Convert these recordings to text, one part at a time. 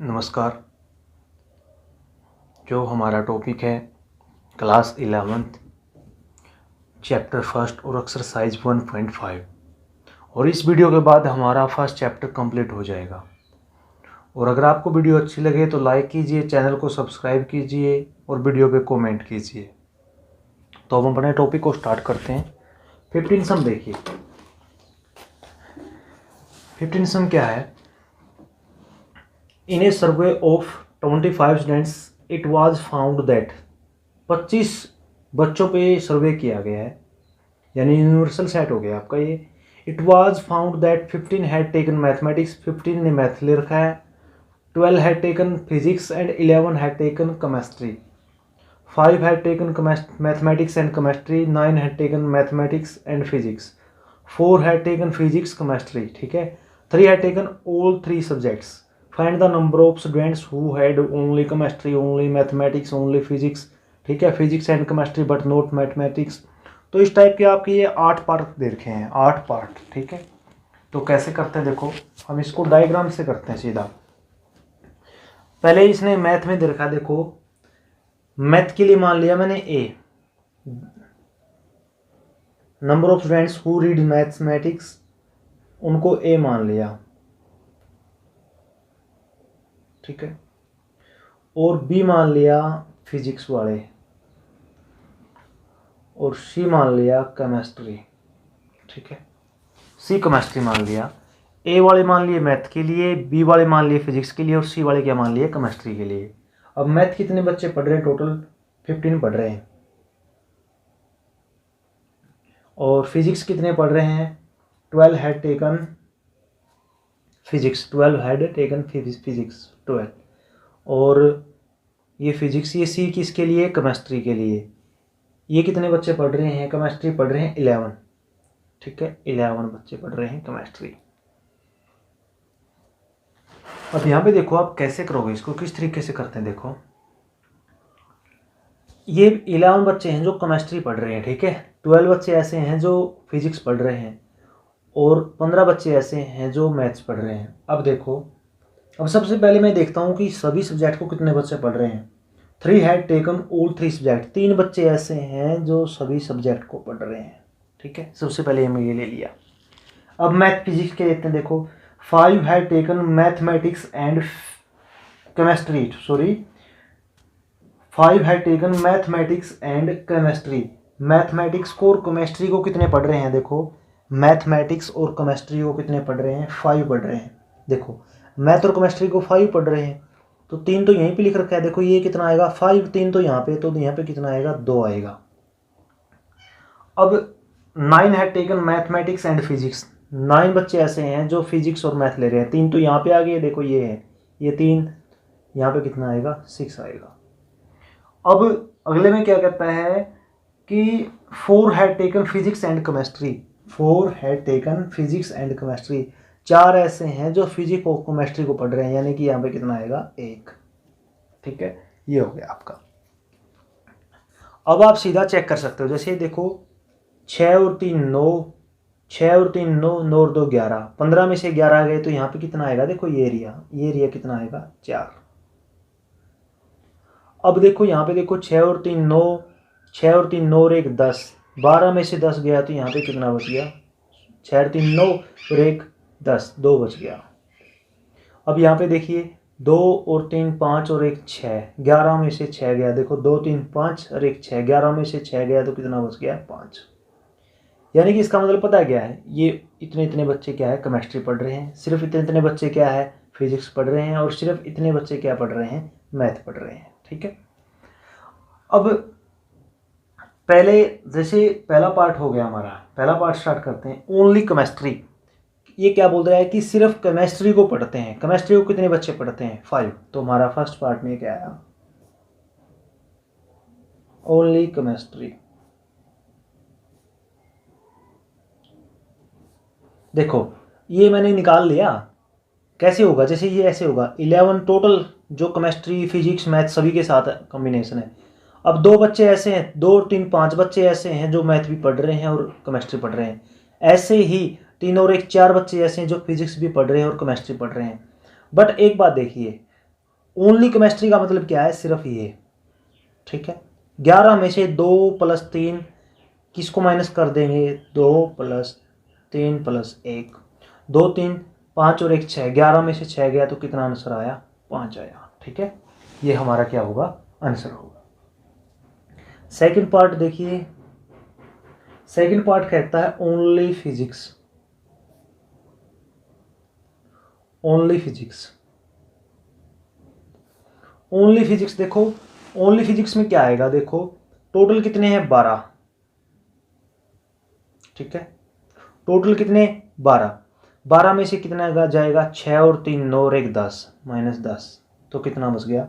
नमस्कार। जो हमारा टॉपिक है क्लास 11th चैप्टर फर्स्ट और एक्सरसाइज 1.5, और इस वीडियो के बाद हमारा फर्स्ट चैप्टर कंप्लीट हो जाएगा। और अगर आपको वीडियो अच्छी लगे तो लाइक कीजिए, चैनल को सब्सक्राइब कीजिए और वीडियो पे कमेंट कीजिए। तो हम अपने टॉपिक को स्टार्ट करते हैं। 15 सम देखिए। 15 सम क्या है? In a survey of 25 students, it was found that 25 बच्चों पे सर्वे किया गया है, यानी यूनिवर्सल सेट हो गया आपका ये। It was found that 15 had taken mathematics, 15 ने मैथ ले रखा है, 12 had taken physics and 11 had taken chemistry, 5 had taken mathematics and chemistry, 9 had taken mathematics and physics, 4 had taken physics chemistry, ठीक है। 3 had taken all 3 subjects. Find the number of students who had only chemistry, only mathematics, only physics, ठीक है, physics and chemistry but not mathematics। तो इस type के आपके ये 8 part दे रखे हैं, 8 पार्ट, ठीक है। तो कैसे करते हैं देखो, हम इसको डायग्राम से करते हैं सीधा। पहले इसने मैथ में दे रखा, देखो मैथ के लिए मान लिया मैंने A, number of students who read mathematics उनको ए मान लिया, ठीक है। और बी मान लिया फिजिक्स वाले, और सी मान लिया केमिस्ट्री, ठीक है। सी केमिस्ट्री मान लिया, ए वाले मान लिए मैथ के लिए, बी वाले मान लिए फिजिक्स के लिए, और सी वाले क्या मान लिए केमिस्ट्री के लिए। अब मैथ कितने बच्चे पढ़ रहे हैं? टोटल 15 पढ़ रहे हैं। और फिजिक्स कितने पढ़ रहे हैं? 12 had taken physics, 12 had taken physics 12। और ये फिजिक्स, ये सी किसके लिए? केमिस्ट्री के लिए। ये कितने बच्चे पढ़ रहे हैं? केमिस्ट्री पढ़ रहे हैं 11, ठीक है, 11 बच्चे पढ़ रहे हैं केमिस्ट्री। अब यहाँ पे देखो आप कैसे करोगे इसको, किस तरीके से करते हैं देखो। ये 11 बच्चे हैं जो केमिस्ट्री पढ़ रहे हैं, ठीक है। 12 बच्चे ऐसे हैं जो फिजिक्स पढ़ रहे हैं, और 15 बच्चे ऐसे हैं जो मैथ्स पढ़ रहे हैं। अब देखो, अब सबसे पहले मैं देखता हूँ कि सभी सब्जेक्ट को कितने बच्चे पढ़ रहे हैं। 3 हैड टेकन ऑल 3 सब्जेक्ट, 3 बच्चे ऐसे हैं जो सभी सब्जेक्ट को पढ़ रहे हैं, ठीक है। सबसे पहले हमें ये ले लिया। अब मैथ फिजिक्स के देखते हैं, देखो 5 had taken mathematics and chemistry, 5 had taken mathematics and chemistry. Mathematics को और केमिस्ट्री को कितने पढ़ रहे हैं? देखो मैथमेटिक्स और केमिस्ट्री को कितने पढ़ रहे हैं? 5 पढ़ रहे हैं। देखो मैथ और केमिस्ट्री को 5 पढ़ रहे हैं, तो 3 तो यहीं पे लिख रखा है, देखो ये कितना आएगा 5, 3 तो यहाँ पे, तो यहाँ पे कितना आएगा 2 आएगा। अब 9 had taken mathematics and physics, 9 बच्चे ऐसे हैं जो फिजिक्स और मैथ ले रहे हैं। 3 तो यहाँ पे आ गए, देखो ये है, ये 3 यहाँ पे कितना आएगा 6 आएगा। अब अगले में क्या कहता है कि 4 had taken physics and chemistry, 4 had taken physics and chemistry, 4 ऐसे हैं जो फिजिक्स और केमिस्ट्री को पढ़ रहे हैं, यानी कि यहाँ पे कितना आएगा 1, ठीक है। ये हो गया आपका। अब आप सीधा चेक कर सकते हो, जैसे देखो 6 और 3 9, 6 और 3 9, 9 और 2 11, 15 में से 11 आ गए, तो यहाँ पे कितना आएगा? देखो ये एरिया कितना आएगा 4। अब देखो यहाँ पे देखो 6 और 3 9, 6 और 3 9 और 1 10, 12 में से 10 गया, तो यहाँ पे कितना बच गया? 6 और 3 9 और 1 10, 2 बच गया। अब यहाँ पे देखिए 2 और 3 5 और 1 6, 11 में से 6 गया, देखो 2 3 5 और 1 6, 11 में से 6 गया, तो कितना बच गया? 5। यानी कि इसका मतलब पता क्या है, ये इतने इतने बच्चे क्या है केमिस्ट्री पढ़ रहे हैं, सिर्फ इतने इतने बच्चे क्या है फिजिक्स पढ़ रहे हैं, और सिर्फ इतने बच्चे क्या पढ़ रहे हैं? मैथ पढ़ रहे हैं, ठीक है। अब पहले जैसे पहला पार्ट हो गया हमारा, पहला पार्ट स्टार्ट करते हैं। ओनली केमिस्ट्री, ये क्या बोल रहा है कि सिर्फ केमिस्ट्री को पढ़ते हैं। केमिस्ट्री को कितने बच्चे पढ़ते हैं? 5। तो हमारा फर्स्ट पार्ट में क्या आया? Only chemistry. देखो ये मैंने निकाल लिया, कैसे होगा? जैसे ये ऐसे होगा 11 टोटल, जो केमिस्ट्री फिजिक्स मैथ सभी के साथ कॉम्बिनेशन है। अब 2 बच्चे ऐसे हैं, 2 और 3 5 बच्चे ऐसे हैं जो मैथ भी पढ़ रहे हैं और केमिस्ट्री पढ़ रहे हैं। ऐसे ही 3 और 1 4 बच्चे ऐसे हैं जो फिजिक्स भी पढ़ रहे हैं और केमिस्ट्री पढ़ रहे हैं। बट एक बात देखिए, ओनली केमिस्ट्री का मतलब क्या है, सिर्फ ये, ठीक है। 11 में से 2 + 3 किसको माइनस कर देंगे, 2 + 3 + 1, 2 3 5 और 1 6, 11 में से 6 गया तो कितना आंसर आया, 5 आया, ठीक है। ये हमारा क्या होगा, आंसर होगा। सेकंड पार्ट देखिए, सेकंड पार्ट कहता है only physics, only physics, only physics. देखो ओनली फिजिक्स में क्या आएगा, देखो टोटल कितने हैं, 12, ठीक है। टोटल कितने, 12, 12 में से कितना जाएगा, 6 और 3 9 और 1 10, -10, तो कितना बच गया।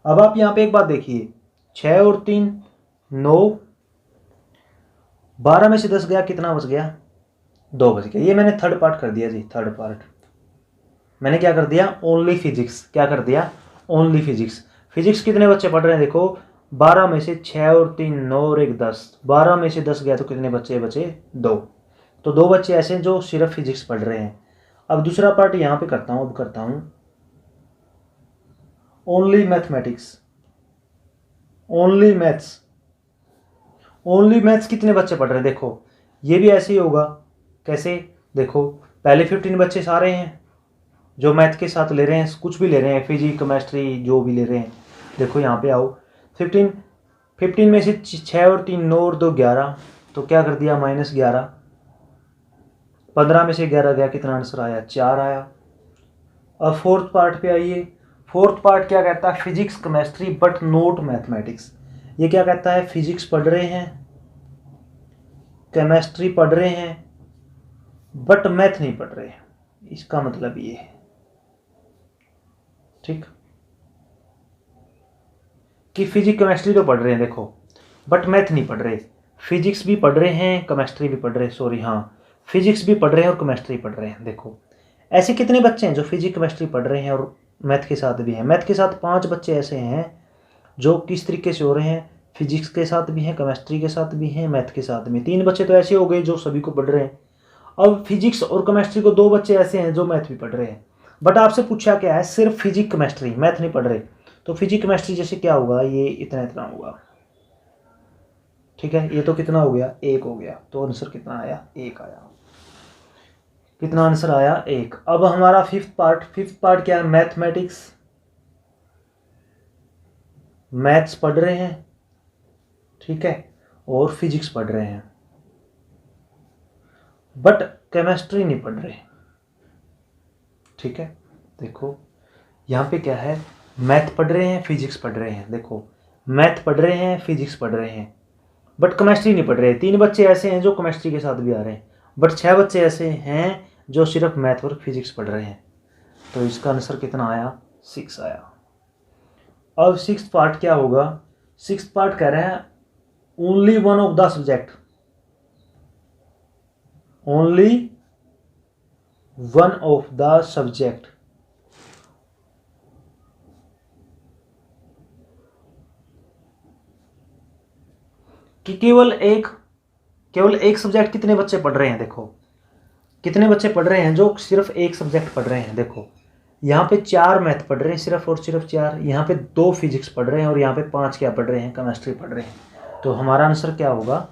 अब आप यहाँ पे एक बात देखिए, 6 और 3 9, 12 में से 10 गया, कितना बच गया, 2 बच गया। ये मैंने थर्ड पार्ट कर दिया जी, थर्ड पार्ट मैंने क्या कर दिया, ओनली फिजिक्स, क्या कर दिया, ओनली फिजिक्स। फिजिक्स कितने बच्चे पढ़ रहे हैं, देखो 12 में से 6 और 3 9 और 1 10, 12 में से 10 गया तो कितने बच्चे बचे, 2, तो 2 बच्चे ऐसे हैं जो सिर्फ फिजिक्स पढ़ रहे हैं। अब दूसरा पार्ट यहाँ पे करता हूँ, अब करता हूँ only mathematics, only maths. Only maths कितने बच्चे पढ़ रहे हैं, देखो ये भी ऐसे ही होगा, कैसे, देखो पहले 15 बच्चे सारे हैं जो मैथ के साथ ले रहे हैं, कुछ भी ले रहे हैं, फिजिक्स केमिस्ट्री जो भी ले रहे हैं। देखो यहाँ पे आओ, 15 में से 6 और 3 9 और 2 11, तो क्या कर दिया, -11, 15 में से 11 गया, कितना आंसर आया, 4 आया। अब फोर्थ पार्ट पे आइए, फोर्थ पार्ट क्या कहता है, physics chemistry but not mathematics. ये क्या कहता है, फिजिक्स पढ़ रहे हैं, केमिस्ट्री पढ़ रहे हैं, बट मैथ नहीं पढ़ रहे हैं, इसका मतलब ये है, ठीक, कि फिजिक्स केमिस्ट्री तो पढ़ रहे हैं देखो, बट मैथ नहीं पढ़ रहे। फिजिक्स भी पढ़ रहे हैं, केमिस्ट्री भी पढ़ रहे हैं, सॉरी हाँ, फिजिक्स भी पढ़ रहे हैं और केमिस्ट्री पढ़ रहे हैं। देखो ऐसे कितने बच्चे हैं जो फिजिक्स केमिस्ट्री पढ़ रहे हैं और मैथ के साथ भी हैं। मैथ के साथ 5 बच्चे ऐसे हैं जो किस तरीके से हो रहे हैं, फिजिक्स के साथ भी हैं, केमिस्ट्री के साथ भी हैं, मैथ के साथ भी। 3 बच्चे तो ऐसे हो गए जो सभी को पढ़ रहे हैं। अब फिजिक्स और केमिस्ट्री को 2 बच्चे ऐसे हैं जो मैथ भी पढ़ रहे हैं। बट आपसे पूछा क्या है, सिर्फ फिजिक्स केमिस्ट्री, मैथ नहीं पढ़ रहे, तो फिजिक्स केमिस्ट्री जैसे क्या होगा, ये इतना इतना होगा, ठीक है। ये तो कितना हो गया, 1 हो गया, तो आंसर कितना आया, 1 आया। कितना आंसर आया, 1। अब हमारा फिफ्थ पार्ट क्या है, मैथमेटिक्स, मैथ्स पढ़ रहे हैं, ठीक है, और फिजिक्स पढ़ रहे हैं, बट केमिस्ट्री नहीं पढ़ रहे, ठीक है। देखो यहाँ पे क्या है, मैथ पढ़ रहे हैं, फिजिक्स पढ़ रहे हैं। देखो मैथ पढ़ रहे हैं, फिजिक्स पढ़ रहे हैं, बट केमिस्ट्री नहीं पढ़ रहे। 3 बच्चे ऐसे हैं जो केमिस्ट्री के साथ भी आ रहे हैं, बट 6 बच्चे ऐसे हैं जो सिर्फ मैथ और फिजिक्स पढ़ रहे हैं। तो इसका आंसर कितना आया, 6 आया। अब सिक्स्थ पार्ट क्या होगा, सिक्स्थ पार्ट कह रहे हैं only one of the subject, only one of the subject, कि केवल एक सब्जेक्ट कितने बच्चे पढ़ रहे हैं। देखो कितने बच्चे पढ़ रहे हैं जो सिर्फ एक सब्जेक्ट पढ़ रहे हैं। देखो यहाँ पे 4 मैथ पढ़ रहे हैं सिर्फ और सिर्फ 4, यहाँ पे 2 फिजिक्स पढ़ रहे हैं और यहाँ पे 5 क्या पढ़ रहे हैं, केमिस्ट्री पढ़ रहे हैं। तो हमारा आंसर क्या होगा,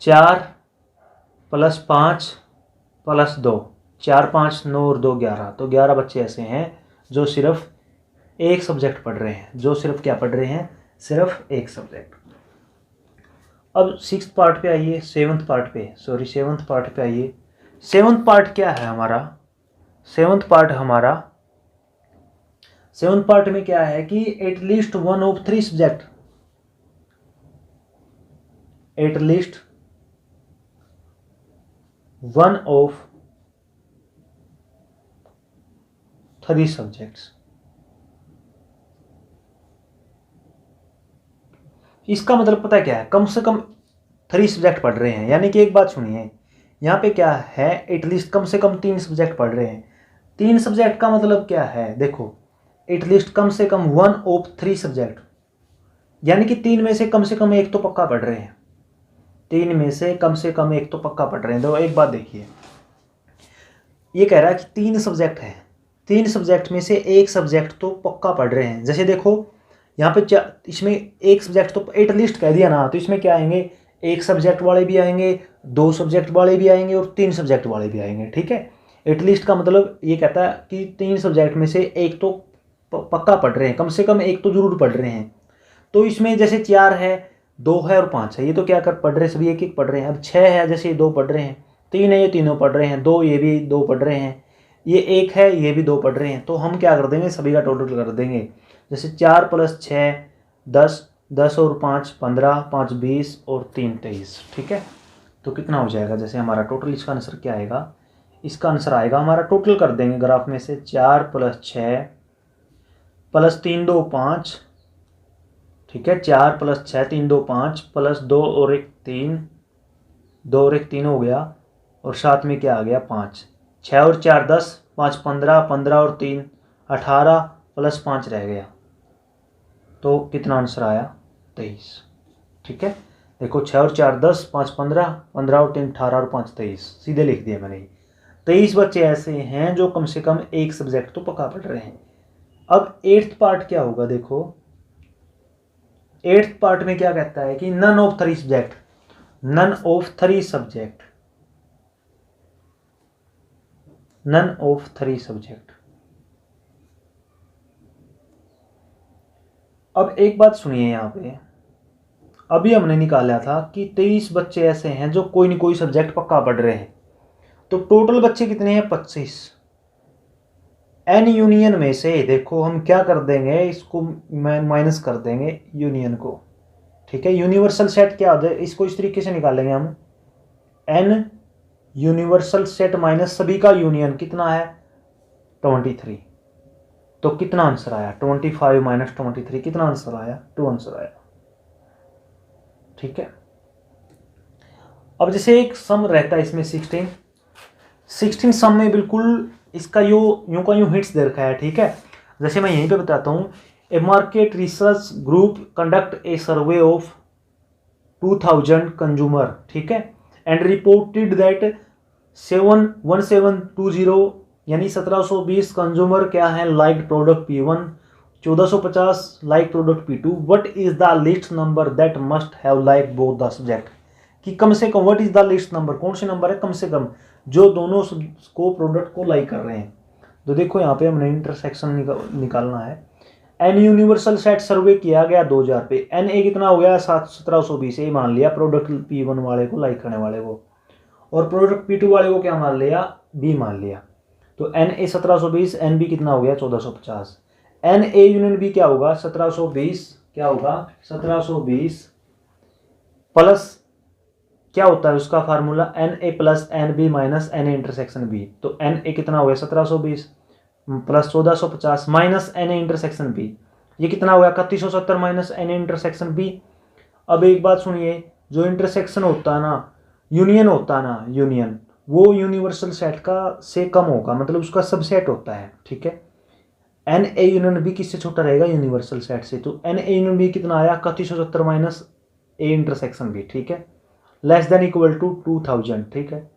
4 + 5 + 2, 4 5 9 और 2 11, तो 11 बच्चे ऐसे हैं जो सिर्फ एक सब्जेक्ट पढ़ रहे हैं, जो सिर्फ क्या पढ़ रहे हैं, सिर्फ एक सब्जेक्ट। अब सिक्स्थ पार्ट पे आइए, सेवन्थ पार्ट पे आइए। सेवन्थ पार्ट क्या है हमारा, सेवन्थ पार्ट में क्या है कि at least one of 3 subject, at least one of 3 subjects. इसका मतलब पता है क्या है, कम से कम 3 सब्जेक्ट पढ़ रहे हैं। यानी कि एक बात सुनिए, यहाँ पे क्या है, एटलीस्ट कम से कम 3 सब्जेक्ट पढ़ रहे हैं। 3 सब्जेक्ट का मतलब क्या है, देखो एटलीस्ट कम से कम वन ऑफ 3 सब्जेक्ट, यानी कि 3 में से कम एक तो पक्का पढ़ रहे हैं, 3 में से कम एक तो पक्का पढ़ रहे हैं। तो एक बात देखिए, ये कह रहा है कि 3 सब्जेक्ट है, 3 सब्जेक्ट में से एक सब्जेक्ट तो पक्का पढ़ रहे हैं। जैसे देखो यहाँ पे इसमें एक सब्जेक्ट तो एटलीस्ट कह दिया ना, तो इसमें क्या आएंगे, एक सब्जेक्ट वाले भी आएंगे, 2 सब्जेक्ट वाले भी आएंगे और 3 सब्जेक्ट वाले भी आएंगे। ठीक है, एटलीस्ट का मतलब ये कहता है कि 3 सब्जेक्ट में से एक तो पक्का पढ़ रहे हैं, कम से कम एक तो जरूर पढ़ रहे हैं। तो इसमें जैसे 4 है, 2 है और 5 है, ये तो क्या कर पढ़ रहे हैं, सभी एक एक पढ़ रहे हैं। अब 6 है, जैसे ये 2 पढ़ रहे हैं, 3 है, ये तीनों पढ़ रहे हैं, 2 ये भी 2 पढ़ रहे हैं, ये 1 है, ये भी 2 पढ़ रहे हैं। तो हम क्या कर देंगे, सभी का टोटल कर देंगे। जैसे 4 + 6 10, 10 और 5 15, 5 20 और 3 23। ठीक है, तो कितना हो जाएगा, जैसे हमारा टोटल इसका आंसर क्या आएगा, इसका आंसर आएगा हमारा, टोटल कर देंगे ग्राफ में से, 4 + 6 + 3 2 5। ठीक है, 4 + 6 3 2 5 + 2 और 1 3, 2 और 1 3 हो गया, और साथ में क्या आ गया 5। 6 और 4 10, 5 15, 15 और 3 18 + 5 रह गया, तो कितना आंसर आया 23। ठीक है, देखो 6 और 4 10, 5 15, 15 और 3 18 और 5 23, सीधे लिख दिया मैंने। 23 बच्चे ऐसे हैं जो कम से कम एक सब्जेक्ट तो पक्का पढ़ रहे हैं। अब 8th पार्ट क्या होगा, देखो 8th पार्ट में क्या कहता है कि none of 3 subject, none of 3 subject, none of 3 subject. अब एक बात सुनिए, यहाँ पे अभी हमने निकाला था कि 23 बच्चे ऐसे हैं जो कोई न कोई सब्जेक्ट पक्का पढ़ रहे हैं, तो टोटल बच्चे कितने हैं 25। एन यूनियन में से देखो हम क्या कर देंगे, इसको माइनस कर देंगे यूनियन को। ठीक है, यूनिवर्सल सेट क्या होता है, इसको इस तरीके से निकालेंगे हम, एन यूनिवर्सल सेट माइनस सभी का यूनियन कितना है 23। तो कितना आंसर आया 25 - 23, कितना आंसर आया 2 आंसर आया। ठीक है, अब जैसे एक सम रहता है इसमें 16 सम में बिल्कुल इसका यूं का यूं हिट्स दे रखा है। ठीक है, जैसे मैं यहीं पे बताता हूँ, a market research group conduct a survey of 2000 consumer. ठीक है, एंड रिपोर्टेड दैट 1720 यानी 1720 कंज्यूमर क्या है like product P1, 1450 like product P2। What is the least number that must have like both the subject, कि कम से कम what is the least number, कौन से नंबर है कम से कम जो दोनों को प्रोडक्ट को लाइक कर रहे हैं। तो देखो यहाँ पे हमने इंटरसेक्शन निकालना है। एन यूनिवर्सल सेट सर्वे किया गया 2000 पे, एन ए कितना हो गया 1720, ए मान लिया प्रोडक्ट P1 वाले को लाइक करने वाले को, और प्रोडक्ट P2 वाले को क्या मान लिया बी मान लिया। तो एन ए 1720, एन बी कितना हो गया 1450। एन ए यूनियन बी क्या होगा 1720, क्या होगा 1720 प्लस क्या होता है उसका formula n A plus n B minus n A intersection B. तो एन ए कितना हो गया 1720 प्लस 1450 minus n A intersection B, ये कितना हो गया 3170 minus n A intersection B. अब एक बात सुनिए, जो इंटरसेक्शन होता है ना, यूनियन होता है ना, यूनियन वो यूनिवर्सल सेट का से कम होगा, मतलब उसका सबसेट होता है। ठीक है, एन ए यूनियन बी किससे छोटा रहेगा यूनिवर्सल सेट से, तो एन ए यूनियन बी कितना आया 3170 माइनस ए इंटरसेक्शन बी। ठीक है, लेस देन इक्वल टू 2000। ठीक है,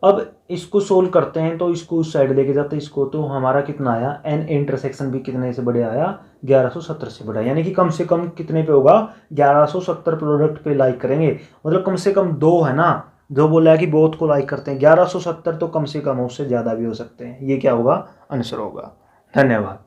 अब इसको सोल्व करते हैं, तो इसको उस साइड लेके जाते हैं इसको, तो हमारा कितना आया एन इंटरसेक्शन भी कितने से बड़े आया 1170 से बड़ा, यानी कि कम से कम कितने पे होगा 1170 प्रोडक्ट पे लाइक करेंगे, मतलब कम से कम 2 है ना, जो बोला है कि बोथ को लाइक करते हैं 1170, तो कम से कम उससे ज़्यादा भी हो सकते हैं। ये क्या होगा आंसर होगा। धन्यवाद।